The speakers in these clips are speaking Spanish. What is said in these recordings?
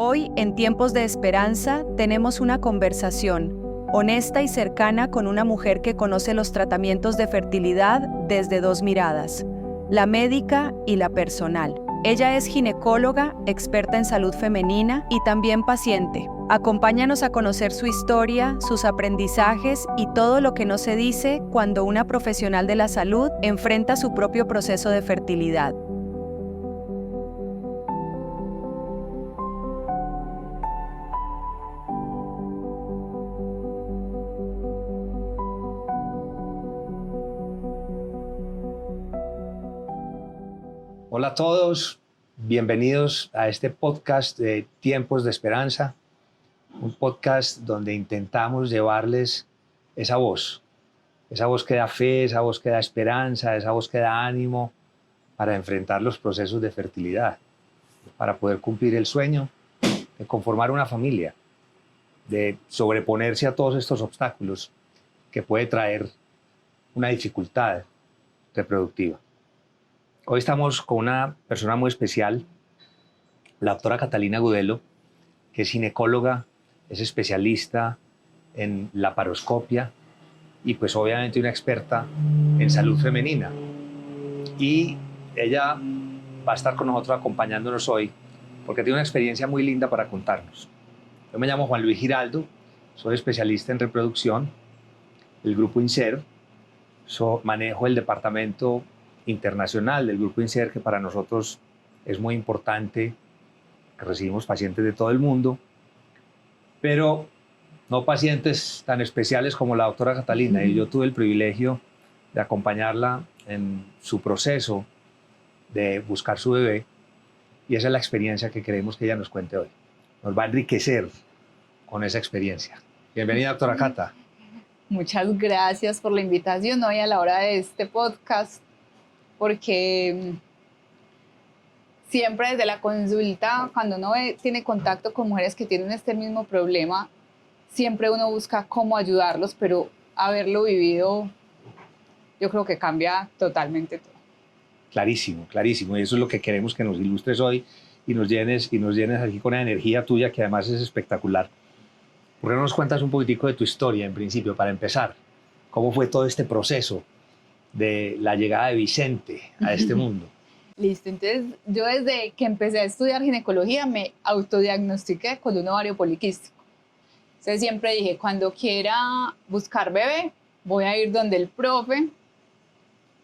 Hoy, en Tiempos de Esperanza, tenemos una conversación honesta y cercana con una mujer que conoce los tratamientos de fertilidad desde dos miradas, la médica y la personal. Ella es ginecóloga, experta en salud femenina y también paciente. Acompáñanos a conocer su historia, sus aprendizajes y todo lo que no se dice cuando una profesional de la salud enfrenta su propio proceso de fertilidad. Hola a todos, bienvenidos a este podcast de Tiempos de Esperanza, un podcast donde intentamos llevarles esa voz que da fe, esa voz que da esperanza, esa voz que da ánimo para enfrentar los procesos de fertilidad, para poder cumplir el sueño de conformar una familia, de sobreponerse a todos estos obstáculos que puede traer una dificultad reproductiva. Hoy estamos con una persona muy especial, la doctora Catalina Gudelo, que es ginecóloga, es especialista en laparoscopia y pues obviamente una experta en salud femenina. Y ella va a estar con nosotros acompañándonos hoy porque tiene una experiencia muy linda para contarnos. Yo me llamo Juan Luis Giraldo, soy especialista en reproducción del Grupo INSER, manejo el departamento internacional del Grupo INSER, que para nosotros es muy importante, que recibimos pacientes de todo el mundo, pero no pacientes tan especiales como la doctora Catalina. Y yo tuve el privilegio de acompañarla en su proceso de buscar su bebé, y esa es la experiencia que queremos que ella nos cuente hoy. Nos va a enriquecer con esa experiencia. Bienvenida, doctora Cata. Muchas gracias por la invitación hoy a la hora de este podcast, porque siempre desde la consulta, cuando uno tiene contacto con mujeres que tienen este mismo problema, siempre uno busca cómo ayudarlos, pero haberlo vivido, yo creo que cambia totalmente todo. Clarísimo, clarísimo. Y eso es lo que queremos que nos ilustres hoy y nos llenes aquí con la energía tuya, que además es espectacular. ¿Por qué no nos cuentas un poquitico de tu historia, en principio, para empezar? ¿Cómo fue todo este proceso de la llegada de Vicente a este mundo? Listo, entonces yo desde que empecé a estudiar ginecología me autodiagnostiqué con un ovario poliquístico. Entonces siempre dije, cuando quiera buscar bebé, voy a ir donde el profe,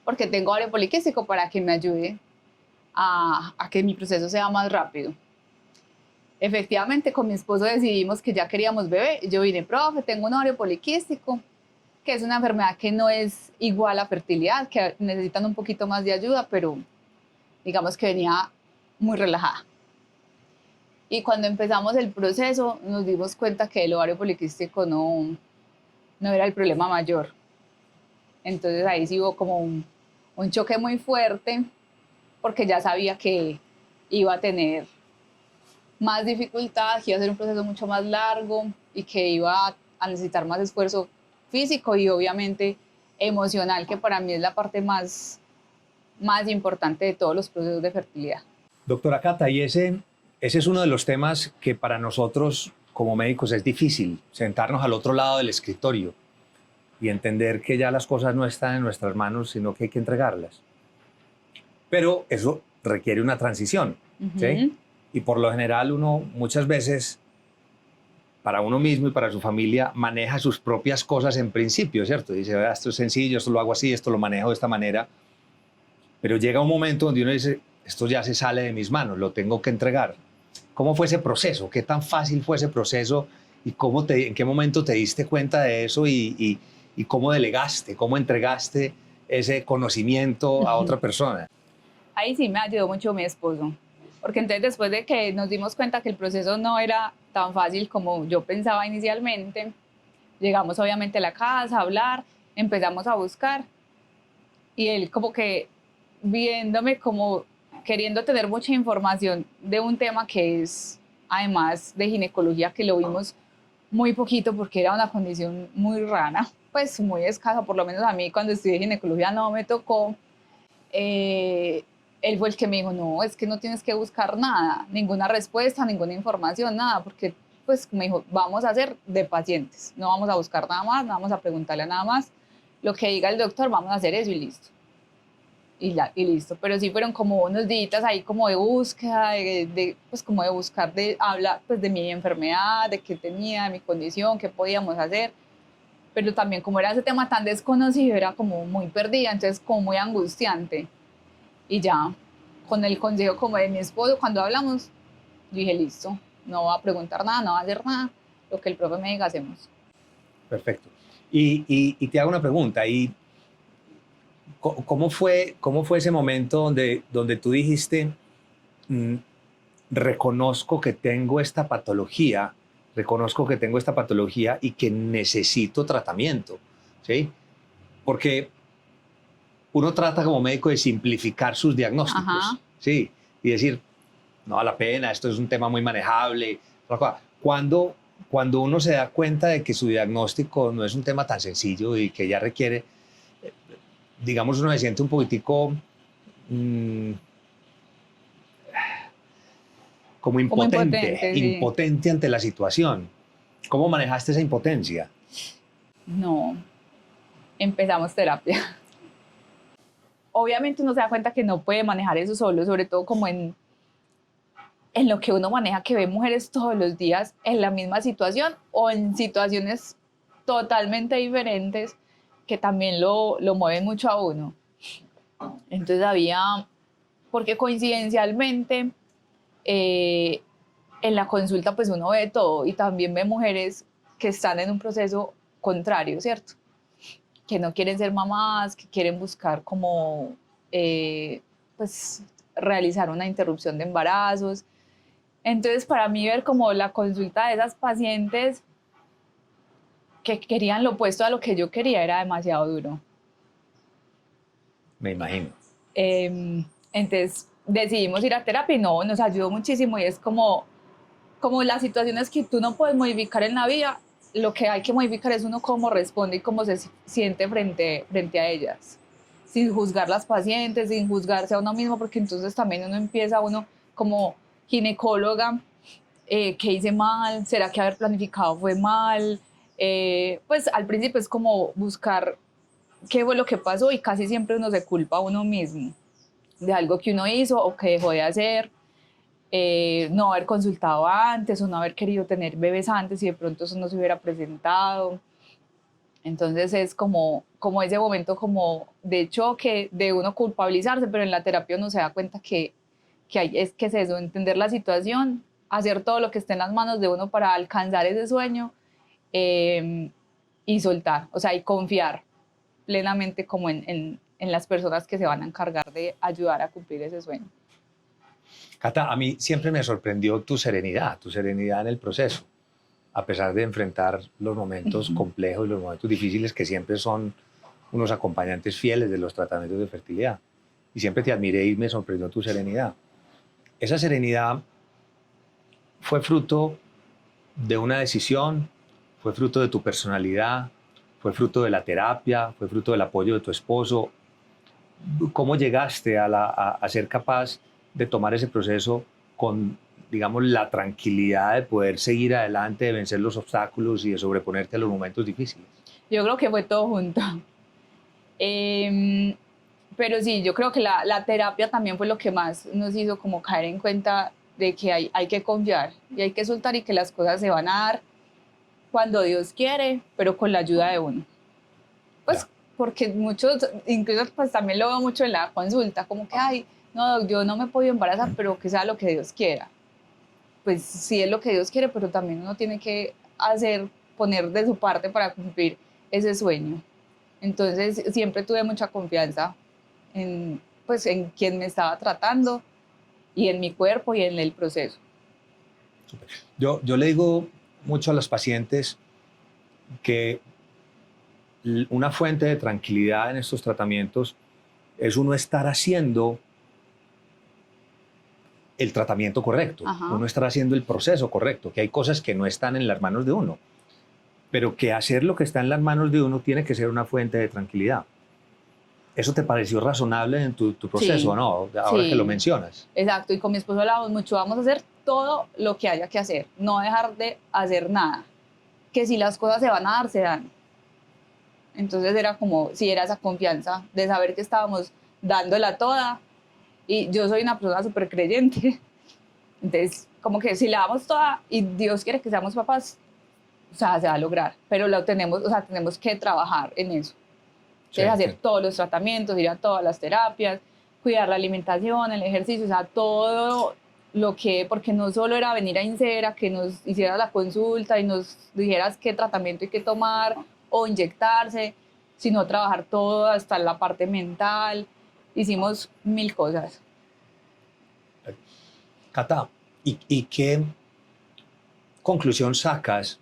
porque tengo ovario poliquístico, para que me ayude a que mi proceso sea más rápido. Efectivamente, con mi esposo decidimos que ya queríamos bebé. Yo vine, profe, tengo un ovario poliquístico, que es una enfermedad que no es igual a fertilidad, que necesitan un poquito más de ayuda, pero digamos que venía muy relajada. Y cuando empezamos el proceso nos dimos cuenta que el ovario poliquístico no era el problema mayor. Entonces ahí sí hubo como un choque muy fuerte, porque ya sabía que iba a tener más dificultad, que iba a ser un proceso mucho más largo y que iba a necesitar más esfuerzo físico y obviamente emocional, que para mí es la parte más importante de todos los procesos de fertilidad. Doctora Cata, y ese es uno de los temas que para nosotros como médicos es difícil, sentarnos al otro lado del escritorio y entender que ya las cosas no están en nuestras manos, sino que hay que entregarlas. Pero eso requiere una transición, ¿sí? Y por lo general uno muchas veces, para uno mismo y para su familia, maneja sus propias cosas en principio, ¿cierto? Dice, esto es sencillo, esto lo hago así, esto lo manejo de esta manera. Pero llega un momento donde uno dice, esto ya se sale de mis manos, lo tengo que entregar. ¿Cómo fue ese proceso? ¿Qué tan fácil fue ese proceso? ¿Y en qué momento te diste cuenta de eso? ¿Y cómo delegaste, cómo entregaste ese conocimiento a otra persona? Ahí sí me ayudó mucho mi esposo, porque entonces después de que nos dimos cuenta que el proceso no era tan fácil como yo pensaba inicialmente, llegamos obviamente a la casa a hablar, empezamos a buscar, y él como que viéndome como queriendo tener mucha información de un tema que es además de ginecología, que lo vimos muy poquito porque era una condición muy rara, pues muy escasa, por lo menos a mí cuando estudié ginecología no me tocó. él fue el que me dijo, no, es que no tienes que buscar nada, ninguna respuesta, ninguna información, nada, porque pues me dijo, vamos a hacer de pacientes, no vamos a buscar nada más, no vamos a preguntarle nada más, lo que diga el doctor, vamos a hacer eso y listo. Y listo, pero sí fueron como unos días ahí como de búsqueda, pues como de buscar, de hablar pues de mi enfermedad, de qué tenía, de mi condición, qué podíamos hacer, pero también como era ese tema tan desconocido, era como muy perdida, entonces como muy angustiante. Y ya, con el consejo como de mi esposo, cuando hablamos, dije, listo, no va a preguntar nada, no va a hacer nada, lo que el profe me diga hacemos. Perfecto. Y te hago una pregunta. ¿Cómo fue ese momento donde tú dijiste, reconozco que tengo esta patología, y que necesito tratamiento? ¿Sí? Porque uno trata como médico de simplificar sus diagnósticos. Ajá. ¿Sí? Y decir, no vale la pena, esto es un tema muy manejable. Cuando uno se da cuenta de que su diagnóstico no es un tema tan sencillo y que ya requiere, digamos, uno se siente un poquitico como impotente ante la situación. ¿Cómo manejaste esa impotencia? No, empezamos terapia. Obviamente uno se da cuenta que no puede manejar eso solo, sobre todo como en lo que uno maneja, que ve mujeres todos los días en la misma situación o en situaciones totalmente diferentes que también lo mueven mucho a uno. Entonces porque coincidencialmente en la consulta pues uno ve todo y también ve mujeres que están en un proceso contrario, ¿cierto? Que no quieren ser mamás, que quieren buscar como pues realizar una interrupción de embarazos. Entonces, para mí ver como la consulta de esas pacientes que querían lo opuesto a lo que yo quería era demasiado duro. Me imagino. Entonces, decidimos ir a terapia y no, nos ayudó muchísimo y es como las situaciones que tú no puedes modificar en la vida, lo que hay que modificar es uno cómo responde y cómo se siente frente a ellas, sin juzgar las pacientes, sin juzgarse a uno mismo, porque entonces también uno como ginecóloga, ¿qué hice mal? ¿Será que haber planificado fue mal? Pues al principio es como buscar qué fue lo que pasó y casi siempre uno se culpa a uno mismo de algo que uno hizo o que dejó de hacer, no haber consultado antes o no haber querido tener bebés antes y de pronto eso no se hubiera presentado. Entonces es como ese momento como de choque, de uno culpabilizarse, pero en la terapia uno se da cuenta que es eso, entender la situación, hacer todo lo que esté en las manos de uno para alcanzar ese sueño y soltar, o sea, y confiar plenamente como en las personas que se van a encargar de ayudar a cumplir ese sueño. Cata, a mí siempre me sorprendió tu serenidad en el proceso, a pesar de enfrentar los momentos complejos y los momentos difíciles que siempre son unos acompañantes fieles de los tratamientos de fertilidad. Y siempre te admiré y me sorprendió tu serenidad. Esa serenidad fue fruto de una decisión, fue fruto de tu personalidad, fue fruto de la terapia, fue fruto del apoyo de tu esposo. ¿Cómo llegaste a ser capaz de tomar ese proceso con, digamos, la tranquilidad de poder seguir adelante, de vencer los obstáculos y de sobreponerte a los momentos difíciles? Yo creo que fue todo junto. Pero sí, yo creo que la terapia también fue lo que más nos hizo como caer en cuenta de que hay que confiar y hay que soltar y que las cosas se van a dar cuando Dios quiere, pero con la ayuda de uno. Pues ya. Porque muchos, incluso pues también lo veo mucho en la consulta, como que, ay, no, yo no me he podido embarazar, pero que sea lo que Dios quiera. Pues sí es lo que Dios quiere, pero también uno tiene que poner de su parte para cumplir ese sueño. Entonces siempre tuve mucha confianza en quien me estaba tratando y en mi cuerpo y en el proceso. Yo le digo mucho a los pacientes que una fuente de tranquilidad en estos tratamientos es uno estar haciendo el tratamiento correcto, uno estar haciendo el proceso correcto, que hay cosas que no están en las manos de uno, pero que hacer lo que está en las manos de uno tiene que ser una fuente de tranquilidad. ¿Eso te pareció razonable en tu proceso, Sí, o no? Ahora sí. que lo mencionas. Exacto, y con mi esposo hablábamos mucho, vamos a hacer todo lo que haya que hacer, no dejar de hacer nada, que si las cosas se van a dar, se dan. Entonces era como, si era esa confianza de saber que estábamos dándola toda, y yo soy una persona súper creyente, entonces como que si la damos toda y Dios quiere que seamos papás, o sea, se va a lograr, pero lo tenemos, o sea, tenemos que trabajar en eso. Sí, Entonces, hacer sí. todos los tratamientos, ir a todas las terapias, cuidar la alimentación, el ejercicio, o sea, todo lo que, porque no solo era venir a Insera, que nos hicieras la consulta y nos dijeras qué tratamiento hay que tomar o inyectarse, sino trabajar todo hasta la parte mental. Hicimos 1000 cosas. Cata, ¿y qué conclusión sacas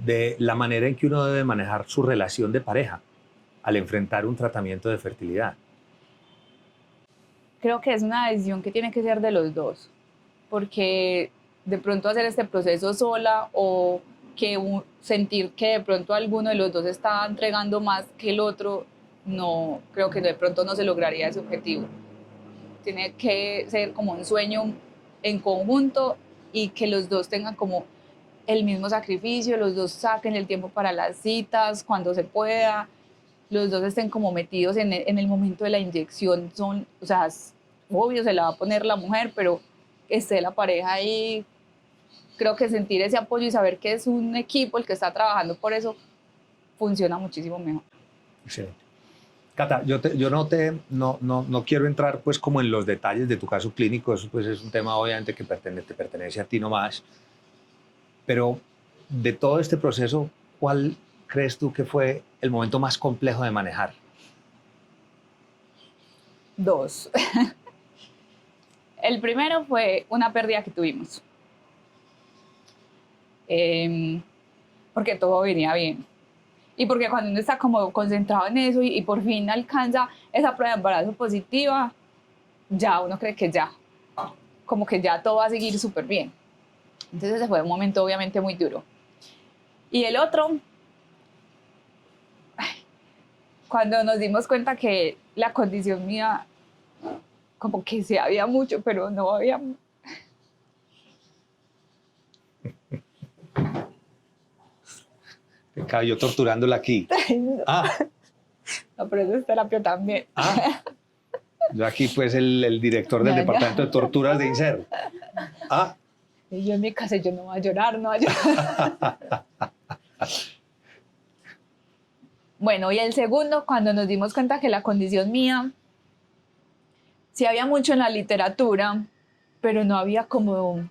de la manera en que uno debe manejar su relación de pareja al enfrentar un tratamiento de fertilidad? Creo que es una decisión que tiene que ser de los dos, porque de pronto hacer este proceso sola o que sentir que de pronto alguno de los dos está entregando más que el otro, no, creo que de pronto no se lograría ese objetivo. Tiene que ser como un sueño en conjunto y que los dos tengan como el mismo sacrificio, los dos saquen el tiempo para las citas cuando se pueda, los dos estén como metidos en el momento de la inyección. Son, o sea, es obvio se la va a poner la mujer, pero esté la pareja ahí. Creo que sentir ese apoyo y saber que es un equipo el que está trabajando por eso funciona muchísimo mejor. Excelente. Cata, no quiero entrar pues como en los detalles de tu caso clínico, eso pues es un tema obviamente que te pertenece a ti nomás, pero de todo este proceso, ¿cuál crees tú que fue el momento más complejo de manejar? Dos. El primero fue una pérdida que tuvimos. Porque todo venía bien. Y porque cuando uno está como concentrado en eso y por fin alcanza esa prueba de embarazo positiva, ya uno cree que ya, como que ya todo va a seguir súper bien. Entonces ese fue un momento obviamente muy duro. Y el otro, cuando nos dimos cuenta que la condición mía, como que sí había mucho, pero no había. Yo torturándola aquí. Ah, No, pero eso es terapia también. ah. Yo aquí pues el director del No, departamento de torturas de INSER. Ah, Y yo en mi casa, yo no voy a llorar, no voy a llorar. Bueno, y el segundo, cuando nos dimos cuenta que la condición mía, sí había mucho en la literatura, pero no había como,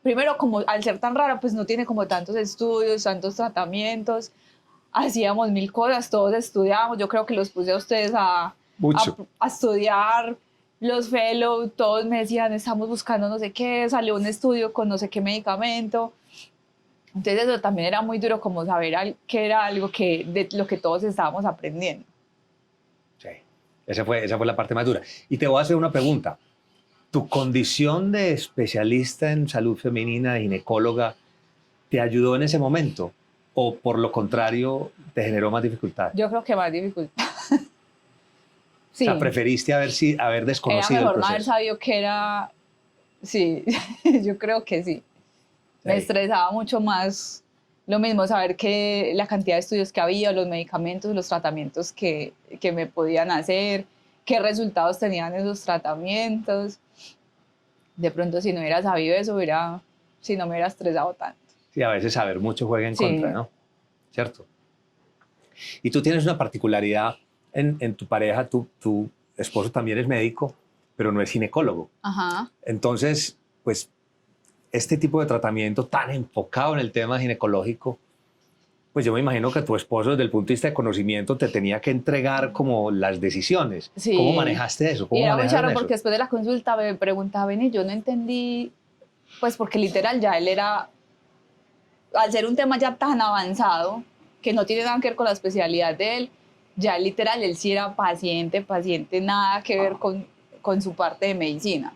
primero como al ser tan rara, pues no tiene como tantos estudios, tantos tratamientos, hacíamos 1000 cosas, todos estudiábamos, yo creo que los puse a ustedes mucho. a estudiar, los fellow, todos me decían, estamos buscando no sé qué, salió un estudio con no sé qué medicamento. Entonces eso también era muy duro como saber que era algo que, de lo que todos estábamos aprendiendo. Sí, esa fue la parte más dura. Y te voy a hacer una pregunta. ¿Tu condición de especialista en salud femenina, ginecóloga, te ayudó en ese momento? ¿O por lo contrario, te generó más dificultad? Yo creo que más dificultad. Sí, O sea, preferiste haber era desconocido el mejor no haber proceso. sabido que era, sí, yo creo que sí. Me Sí. estresaba mucho más lo mismo, saber que la cantidad de estudios que había, los medicamentos, los tratamientos que me podían hacer, qué resultados tenían esos tratamientos. De pronto, si no hubiera sabido eso, si no me hubiera estresado tanto. Sí, a veces saber mucho juega en Sí. contra, ¿no? ¿Cierto? Y tú tienes una particularidad en tu pareja, tu esposo también es médico, pero no es ginecólogo. Ajá. Entonces, pues, este tipo de tratamiento tan enfocado en el tema ginecológico, pues yo me imagino que tu esposo desde el punto de vista de conocimiento te tenía que entregar como las decisiones. Sí. ¿Cómo manejaste eso? Y ¿Cómo era muy manejaron charro eso? porque después de la consulta me preguntaban y yo no entendí, pues porque literal ya él era, al ser un tema ya tan avanzado, que no tiene nada que ver con la especialidad de él, ya literal él sí era paciente, nada que ver con su parte de medicina.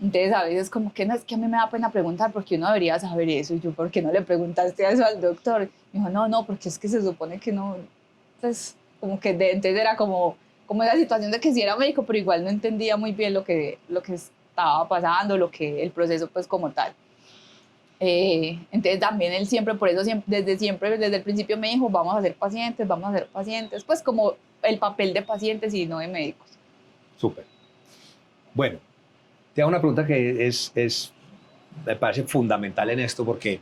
Entonces a veces como que no, es que a mí me da pena preguntar porque uno debería saber eso. Y yo, ¿por qué no le preguntaste eso al doctor? Me dijo, no, porque es que se supone que no. Entonces como que entonces era como como esa situación de que sí era médico, pero igual no entendía muy bien lo que estaba pasando, el proceso pues como tal. Entonces también él siempre, por eso desde el principio me dijo, vamos a ser pacientes, pues como el papel de pacientes y no de médicos. Súper. Bueno, te hago una pregunta que me parece fundamental en esto, porque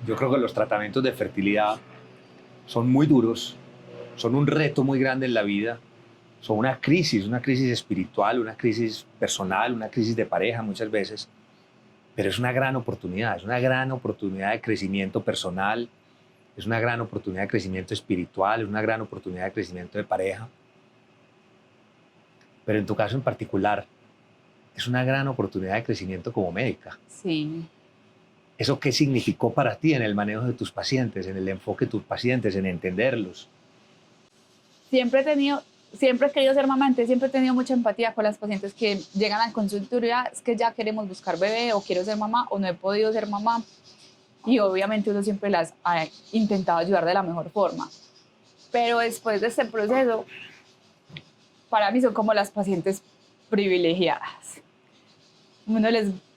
yo creo que los tratamientos de fertilidad son muy duros, son un reto muy grande en la vida, son una crisis espiritual, una crisis personal, una crisis de pareja muchas veces, pero es una gran oportunidad, es una gran oportunidad de crecimiento personal, es una gran oportunidad de crecimiento espiritual, es una gran oportunidad de crecimiento de pareja. Pero en tu caso en particular, es una gran oportunidad de crecimiento como médica. Sí. ¿Eso qué significó para ti en el manejo de tus pacientes, en el enfoque de tus pacientes, en entenderlos? Siempre he querido ser mamá, entonces siempre he tenido mucha empatía con las pacientes que llegan al consultorio, es que ya queremos buscar bebé, o quiero ser mamá, o no he podido ser mamá. Y obviamente uno siempre las ha intentado ayudar de la mejor forma. Pero después de este proceso, para mí son como las pacientes privilegiadas. Uno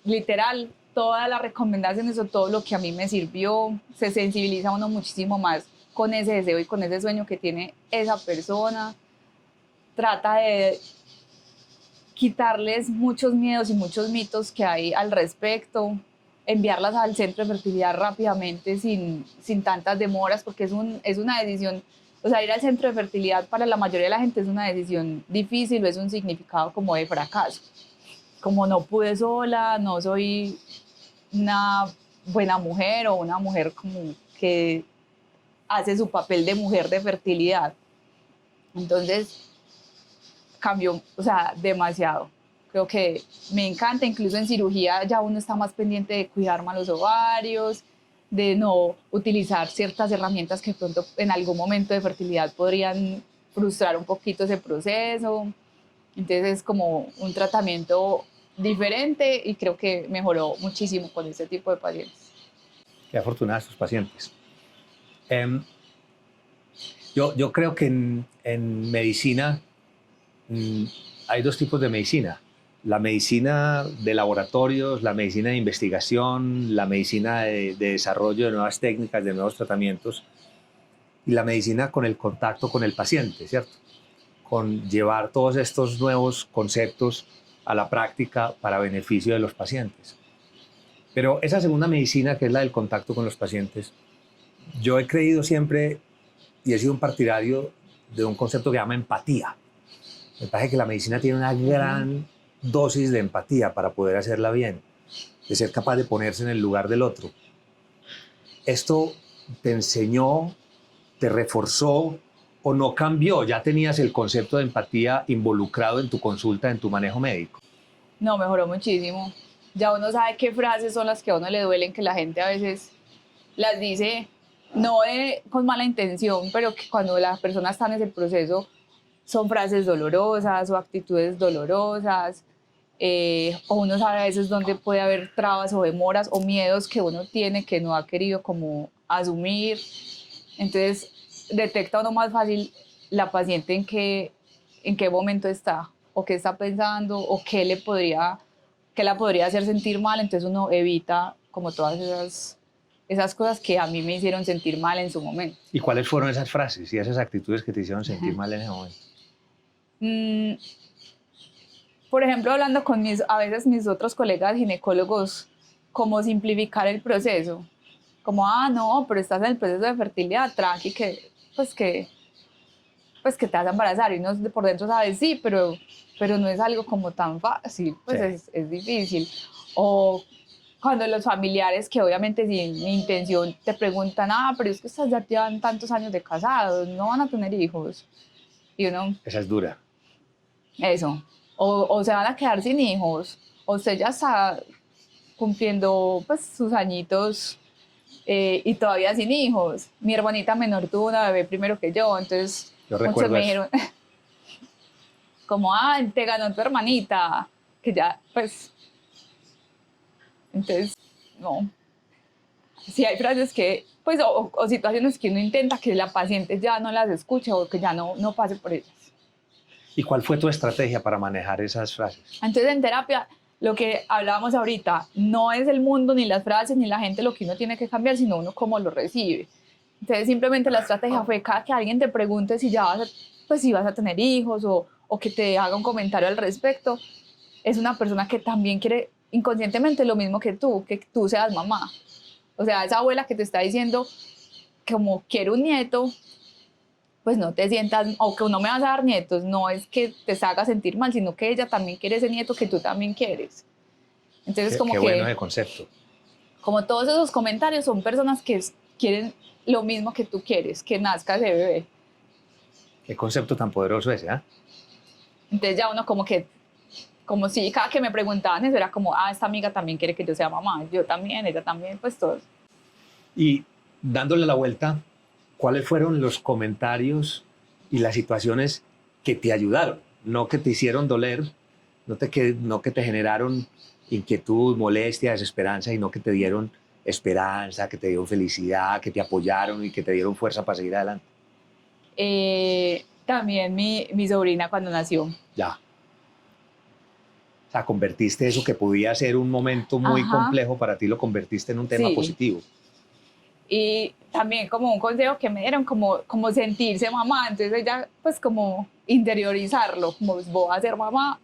literal, todas las recomendaciones o todo lo que a mí me sirvió, se sensibiliza uno muchísimo más con ese deseo y con ese sueño que tiene esa persona. Trata de quitarles muchos miedos y muchos mitos que hay al respecto, enviarlas al centro de fertilidad rápidamente, sin tantas demoras, porque es una decisión, o sea, ir al centro de fertilidad para la mayoría de la gente es una decisión difícil, o es un significado como de fracaso, como no pude sola, no soy una buena mujer o una mujer como que hace su papel de mujer de fertilidad. Entonces, cambió, o sea, demasiado. Creo que me encanta, incluso en cirugía ya uno está más pendiente de cuidar más los ovarios, de no utilizar ciertas herramientas que pronto en algún momento de fertilidad podrían frustrar un poquito ese proceso. Entonces es como un tratamiento diferente y creo que mejoró muchísimo con este tipo de pacientes. Qué afortunadas tus pacientes. Yo creo que en medicina hay dos tipos de medicina. La medicina de laboratorios, la medicina de investigación, la medicina de desarrollo de nuevas técnicas, de nuevos tratamientos, y la medicina con el contacto con el paciente, ¿cierto? Con llevar todos estos nuevos conceptos a la práctica para beneficio de los pacientes. Pero esa segunda medicina, que es la del contacto con los pacientes, yo he creído siempre y he sido un partidario de un concepto que se llama empatía. Me parece que la medicina tiene una gran dosis de empatía para poder hacerla bien, de ser capaz de ponerse en el lugar del otro. ¿Esto te enseñó, te reforzó o no cambió? ¿Ya tenías el concepto de empatía involucrado en tu consulta, en tu manejo médico? No, mejoró muchísimo. Ya uno sabe qué frases son las que a uno le duelen, que la gente a veces las dice no con mala intención, pero que cuando la persona está en ese proceso son frases dolorosas o actitudes dolorosas, o uno sabe a veces dónde puede haber trabas o demoras o miedos que uno tiene que no ha querido como asumir. Entonces detecta uno más fácil la paciente en qué momento está, o qué está pensando, o qué la podría hacer sentir mal. Entonces uno evita como todas esas cosas que a mí me hicieron sentir mal en su momento. ¿Y cuáles fueron esas frases y esas actitudes que te hicieron sentir mal en ese momento? Por ejemplo, hablando con a veces mis otros colegas ginecólogos, como simplificar el proceso, como, no, pero estás en el proceso de fertilidad, tranqui, que te vas a embarazar, y uno por dentro sabe, sí, pero no es algo como tan fácil, pues sí. es difícil. O cuando los familiares, que obviamente sin intención, te preguntan, pero es que ustedes ya llevan tantos años de casados, no van a tener hijos. Y uno... Esa es dura. Eso. O se van a quedar sin hijos, o usted ya está cumpliendo pues sus añitos y todavía sin hijos. Mi hermanita menor tuvo una bebé primero que yo, entonces muchos me dijeron como, te ganó tu hermanita, que ya pues... Entonces, no. Sí hay frases que, pues, o situaciones que uno intenta que la paciente ya no las escuche o que ya no pase por ellas. ¿Y cuál fue tu estrategia para manejar esas frases? Entonces en terapia, lo que hablábamos ahorita, no es el mundo, ni las frases, ni la gente lo que uno tiene que cambiar, sino uno cómo lo recibe. Entonces simplemente la estrategia fue cada que alguien te pregunte si ya vas a, pues, si vas a tener hijos o que te haga un comentario al respecto, es una persona que también quiere inconscientemente lo mismo que tú seas mamá. O sea, esa abuela que te está diciendo como quiero un nieto, pues no te sientas, o que no me vas a dar nietos, no es que te haga sentir mal, sino que ella también quiere ese nieto que tú también quieres. Entonces Qué que, bueno ese concepto. como todos esos comentarios son personas que quieren lo mismo que tú quieres, que nazca ese bebé. Qué concepto tan poderoso ese, ¿eh? Entonces ya uno como si cada que me preguntaban eso era como, esta amiga también quiere que yo sea mamá, yo también, ella también, pues todos. Y dándole la vuelta, ¿cuáles fueron los comentarios y las situaciones que te ayudaron? No que te hicieron doler, no que te generaron inquietud, molestia, desesperanza, sino que te dieron esperanza, que te dieron felicidad, que te apoyaron y que te dieron fuerza para seguir adelante. También mi sobrina cuando nació. Ya. O sea, convertiste eso que podía ser un momento muy complejo para ti, lo convertiste en un tema positivo. Y también como un consejo que me dieron, como sentirse mamá, entonces ella pues como interiorizarlo, como voy a ser mamá,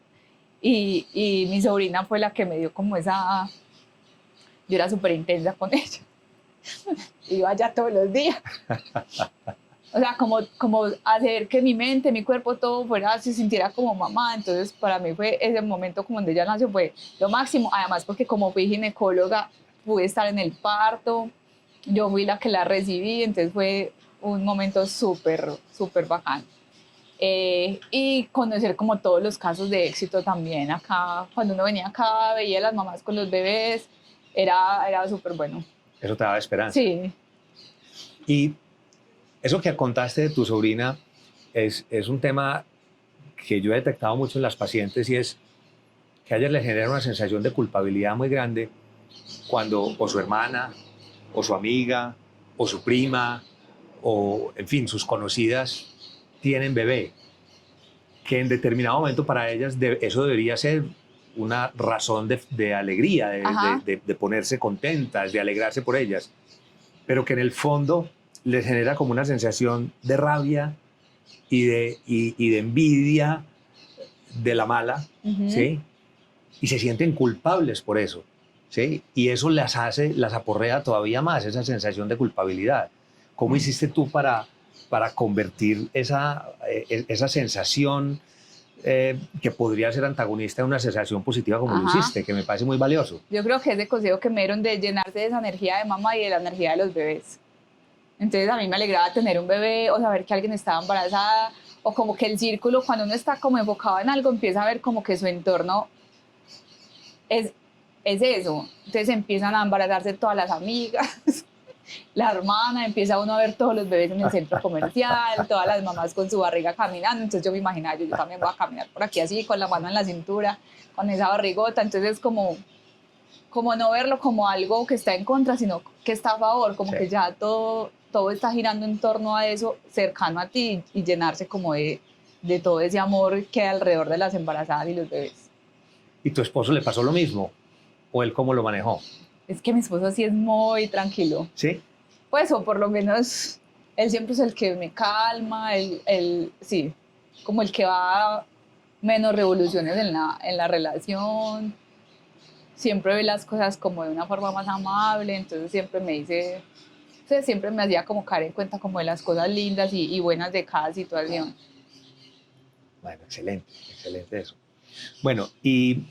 y mi sobrina fue la que me dio como esa, yo era súper intensa con ella, iba allá todos los días, o sea, como hacer que mi mente, mi cuerpo, todo fuera, se sintiera como mamá, entonces para mí fue ese momento como donde ella nació, fue lo máximo, además porque como fui ginecóloga, pude estar en el parto, yo fui la que la recibí, entonces fue un momento súper, súper bacán. Y conocer como todos los casos de éxito también acá, cuando uno venía acá, veía a las mamás con los bebés, era súper bueno. Eso te daba esperanza. Sí. Y eso que contaste de tu sobrina es un tema que yo he detectado mucho en las pacientes y es que a ellas les genera una sensación de culpabilidad muy grande cuando o su hermana o su amiga, o su prima, o en fin, sus conocidas tienen bebé, que en determinado momento para ellas eso debería ser una razón de alegría, de ponerse contentas, de alegrarse por ellas, pero que en el fondo les genera como una sensación de rabia y de envidia de la mala, ¿sí? Y se sienten culpables por eso. ¿Sí? Y eso las aporrea todavía más, esa sensación de culpabilidad. ¿Cómo hiciste tú para convertir esa sensación que podría ser antagonista en una sensación positiva como lo hiciste, que me parece muy valioso? Yo creo que ese consejo que me dieron de llenarse de esa energía de mamá y de la energía de los bebés. Entonces a mí me alegraba tener un bebé o saber que alguien estaba embarazada o como que el círculo, cuando uno está como enfocado en algo, empieza a ver como que su entorno es eso. Entonces empiezan a embarazarse todas las amigas, la hermana, empieza uno a ver todos los bebés en el centro comercial, todas las mamás con su barriga caminando. Entonces yo me imaginaba, yo también voy a caminar por aquí así, con la mano en la cintura, con esa barrigota. Entonces como no verlo como algo que está en contra, sino que está a favor, como que ya todo está girando en torno a eso, cercano a ti, y llenarse como de todo ese amor que hay alrededor de las embarazadas y los bebés. ¿Y tu esposo le pasó lo mismo? ¿O él cómo lo manejó? Es que mi esposo sí es muy tranquilo. ¿Sí? Pues, o por lo menos, él siempre es el que me calma, sí, como el que va a menos revoluciones en la relación, siempre ve las cosas como de una forma más amable, entonces siempre me dice, siempre me hacía como caer en cuenta como de las cosas lindas y buenas de cada situación. Bueno, excelente eso. Bueno, ¿y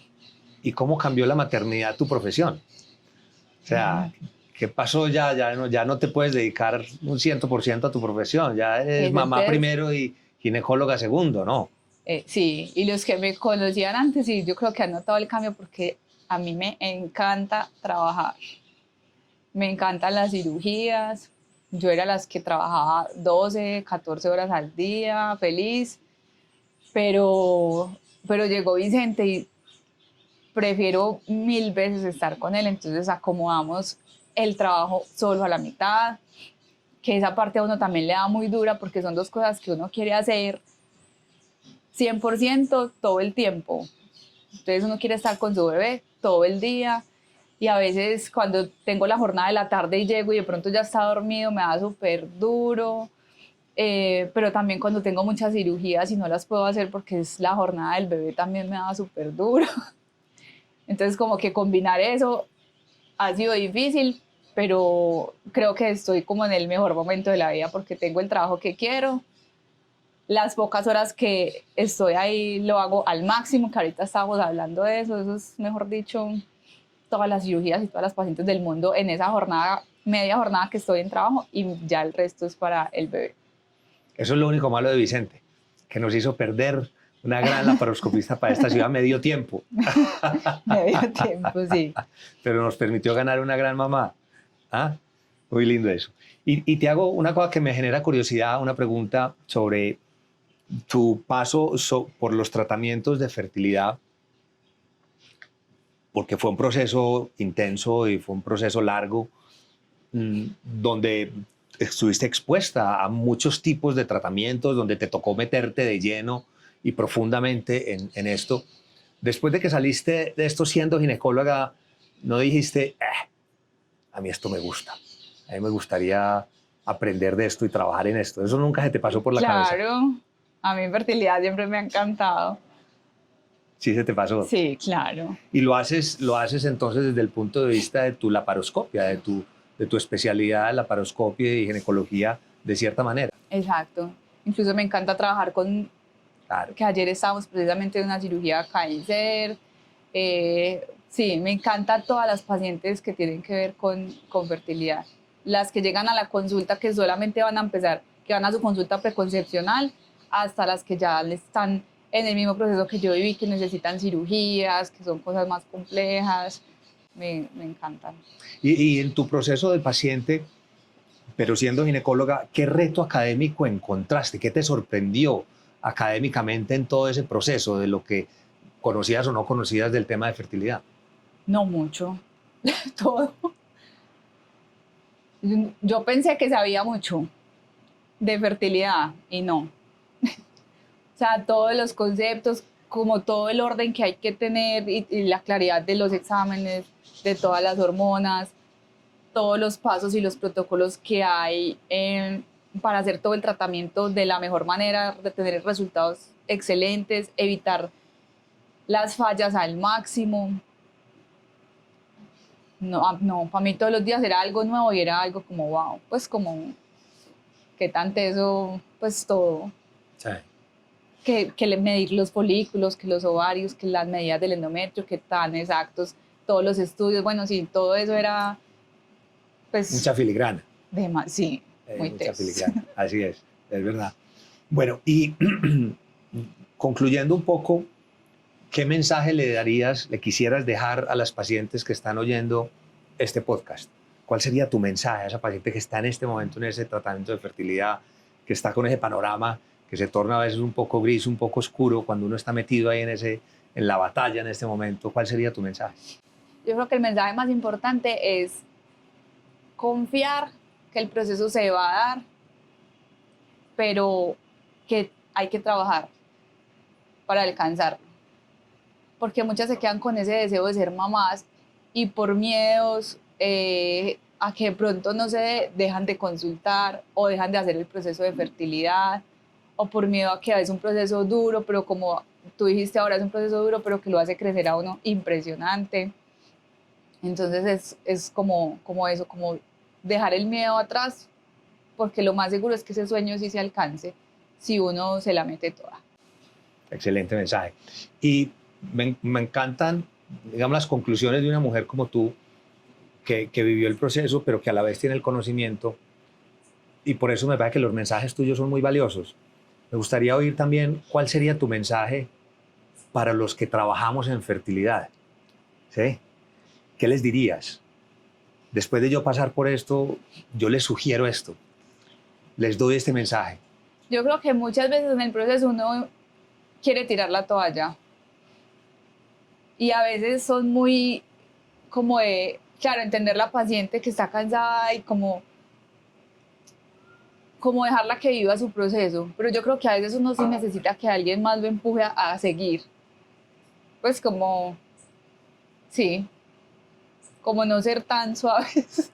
cómo cambió la maternidad tu profesión? O sea, ¿qué pasó ya? Ya no te puedes dedicar un 100% a tu profesión, ya eres mamá primero y ginecóloga segundo, ¿no? Sí, y los que me conocían antes, sí, yo creo que han notado el cambio porque a mí me encanta trabajar. Me encantan las cirugías. Yo era las que trabajaba 12, 14 horas al día, feliz. Pero llegó Vicente y prefiero 1000 veces estar con él. Entonces acomodamos el trabajo solo a la mitad, que esa parte a uno también le da muy dura porque son dos cosas que uno quiere hacer, 100% todo el tiempo. Entonces uno quiere estar con su bebé todo el día y a veces cuando tengo la jornada de la tarde y llego y de pronto ya está dormido me da súper duro, pero también cuando tengo muchas cirugías y no las puedo hacer porque es la jornada del bebé también me da súper duro. Entonces como que combinar eso ha sido difícil, pero creo que estoy como en el mejor momento de la vida porque tengo el trabajo que quiero. Las pocas horas que estoy ahí lo hago al máximo, que ahorita estábamos hablando de eso es, mejor dicho, todas las cirugías y todas las pacientes del mundo en esa jornada, media jornada que estoy en trabajo y ya el resto es para el bebé. Eso es lo único malo de Vicente, que nos hizo perder una gran laparoscopista para esta ciudad medio tiempo. Medio tiempo, sí. Pero nos permitió ganar una gran mamá. ¿Ah? Muy lindo eso. Y te hago una cosa que me genera curiosidad, una pregunta sobre tu paso por los tratamientos de fertilidad, porque fue un proceso intenso y fue un proceso largo, donde estuviste expuesta a muchos tipos de tratamientos, donde te tocó meterte de lleno y profundamente en esto. Después de que saliste de esto siendo ginecóloga, ¿no dijiste, a mí esto me gusta, a mí me gustaría aprender de esto y trabajar en esto? ¿Eso nunca se te pasó por la cabeza? Claro, a mí fertilidad siempre me ha encantado. Sí, se te pasó. Sí, claro. Y lo haces entonces desde el punto de vista de tu laparoscopia, de tu especialidad de laparoscopia y ginecología, de cierta manera. Exacto. Incluso me encanta trabajar con, Claro. que ayer estábamos precisamente en una cirugía de cáncer. Sí, me encantan todas las pacientes que tienen que ver con fertilidad. Las que llegan a la consulta que solamente van a empezar, que van a su consulta preconcepcional, hasta las que ya están en el mismo proceso que yo viví, que necesitan cirugías, que son cosas más complejas. Me encantan. Y en tu proceso del paciente, pero siendo ginecóloga, ¿qué reto académico encontraste? ¿Qué te sorprendió académicamente en todo ese proceso de lo que conocías o no conocías del tema de fertilidad? No mucho, todo. Yo pensé que sabía mucho de fertilidad y no. O sea, todos los conceptos, como todo el orden que hay que tener y la claridad de los exámenes, de todas las hormonas, todos los pasos y los protocolos que hay para hacer todo el tratamiento de la mejor manera, de tener resultados excelentes, evitar las fallas al máximo. No, no, para mí todos los días era algo nuevo y era algo como wow, pues como qué tanto eso, pues todo. Sí. Que medir los folículos, que los ovarios, que las medidas del endometrio, que tan exactos, todos los estudios, bueno, sí, todo eso era, pues... Mucha filigrana. Sí, muy Mucha teso. filigrana, así es verdad. Bueno, y concluyendo un poco, ¿qué mensaje le darías, le quisieras dejar a las pacientes que están oyendo este podcast? ¿Cuál sería tu mensaje a esa paciente que está en este momento en ese tratamiento de fertilidad, que está con ese panorama que se torna a veces un poco gris, un poco oscuro cuando uno está metido ahí en la batalla en este momento? ¿Cuál sería tu mensaje? Yo creo que el mensaje más importante es confiar que el proceso se va a dar, pero que hay que trabajar para alcanzarlo. Porque muchas se quedan con ese deseo de ser mamás y por miedos a que de pronto no se dejan de consultar o dejan de hacer el proceso de fertilidad, o por miedo a que es un proceso duro, pero como tú dijiste ahora, es un proceso duro, pero que lo hace crecer a uno impresionante. Entonces es como eso, como dejar el miedo atrás, porque lo más seguro es que ese sueño sí se alcance si uno se la mete toda. Excelente mensaje. Y me encantan, digamos, las conclusiones de una mujer como tú, que vivió el proceso, pero que a la vez tiene el conocimiento, y por eso me parece que los mensajes tuyos son muy valiosos. Me gustaría oír también cuál sería tu mensaje para los que trabajamos en fertilidad. ¿Sí? ¿Qué les dirías? Después de yo pasar por esto, yo les sugiero esto. Les doy este mensaje. Yo creo que muchas veces en el proceso uno quiere tirar la toalla. Y a veces son muy como de, claro, entender la paciente que está cansada y como como dejarla que viva su proceso, pero yo creo que a veces uno sí necesita que alguien más lo empuje a seguir, pues como, sí, como no ser tan suaves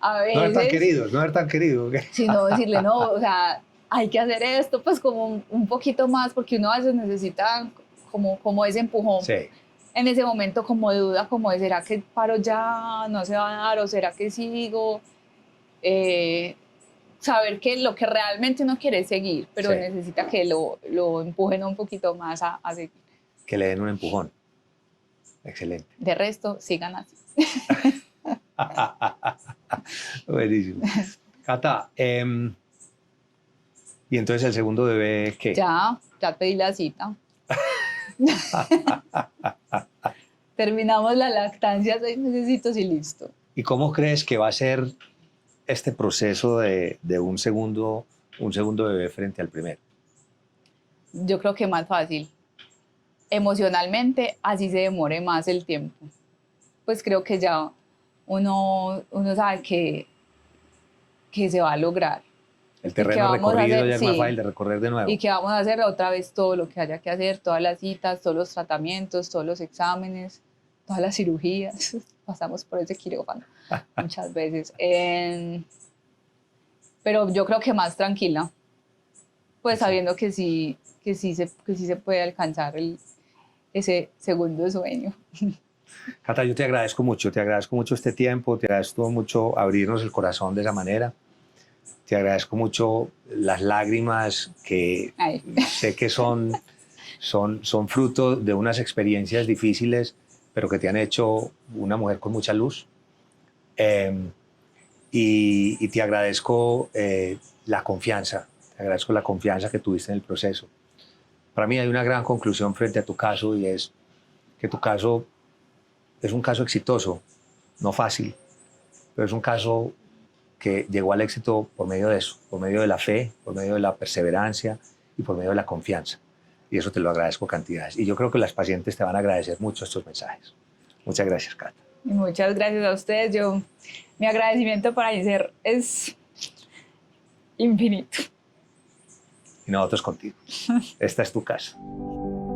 a veces. No ser tan queridos, no ser tan queridos. Sino decirle, no, o sea, hay que hacer esto, pues como un poquito más, porque uno a veces necesita como ese empujón. Sí. En ese momento como de duda, como de, ¿será que paro ya? ¿No se va a dar? ¿O será que sigo? Saber que lo que realmente uno quiere es seguir, pero Sí. necesita que lo empujen un poquito más a seguir. Que le den un empujón. Excelente. De resto, sigan así. Buenísimo. Cata, y entonces el segundo bebé, ¿qué? Ya pedí la cita. Terminamos la lactancia 6 mesecitos y listo. ¿Y cómo crees que va a ser este proceso de un segundo bebé frente al primero? Yo creo que más fácil. Emocionalmente, así se demore más el tiempo. Pues creo que ya uno sabe que se va a lograr. El terreno vamos a recorrido hacer, ya es más sí. fácil de recorrer de nuevo. Y que vamos a hacer otra vez todo lo que haya que hacer, todas las citas, todos los tratamientos, todos los exámenes, todas las cirugías. Pasamos por ese quirófano muchas veces. Pero yo creo que más tranquila, pues sabiendo que sí se puede alcanzar ese segundo sueño. Cata, yo te agradezco mucho este tiempo, te agradezco mucho abrirnos el corazón de esa manera. Te agradezco mucho las lágrimas que Ay. sé que son fruto de unas experiencias difíciles, pero que te han hecho una mujer con mucha luz. Y te agradezco la confianza que tuviste en el proceso. Para mí hay una gran conclusión frente a tu caso, y es que tu caso es un caso exitoso, no fácil, pero es un caso que llegó al éxito por medio de eso, por medio de la fe, por medio de la perseverancia y por medio de la confianza. Y eso te lo agradezco cantidades. Y yo creo que las pacientes te van a agradecer mucho estos mensajes. Muchas gracias, Cata. Y muchas gracias a ustedes. Mi agradecimiento para Inser es infinito. Y nosotros contigo. Esta es tu casa.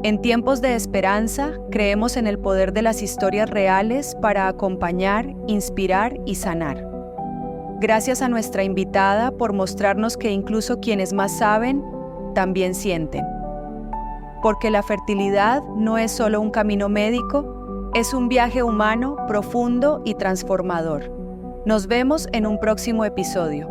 En tiempos de esperanza, creemos en el poder de las historias reales para acompañar, inspirar y sanar. Gracias a nuestra invitada por mostrarnos que incluso quienes más saben, también sienten. Porque la fertilidad no es solo un camino médico, es un viaje humano profundo y transformador. Nos vemos en un próximo episodio.